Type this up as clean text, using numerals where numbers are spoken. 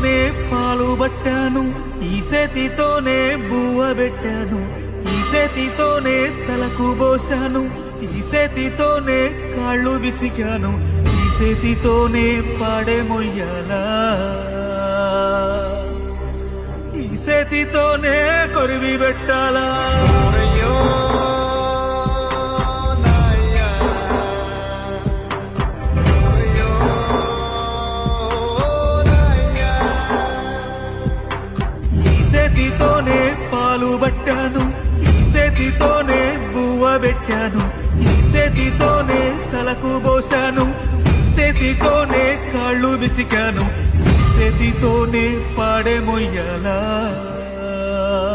చేతితోనే పాలు పట్టాను, ఈ చేతితోనే బువ్వ పెట్టాను, ఈ చేతితోనే తలకు పోశాను, ఈ చేతితోనే కాళ్ళు విసిగాను, ఈ చేతితోనే పాడే మొయ్యాలా, ఈ చేతితోనే కొరివి పెట్టాలా. చేతితోనే పాలు పట్టాను, ఈ చేతితోనే బువ్వ పెట్టాను, ఈ చేతితోనే తలకు పోశాను, ఈ చేతితోనే కాళ్ళు విసికాను, ఈ చేతితోనే పాడే మొయ్యాలా.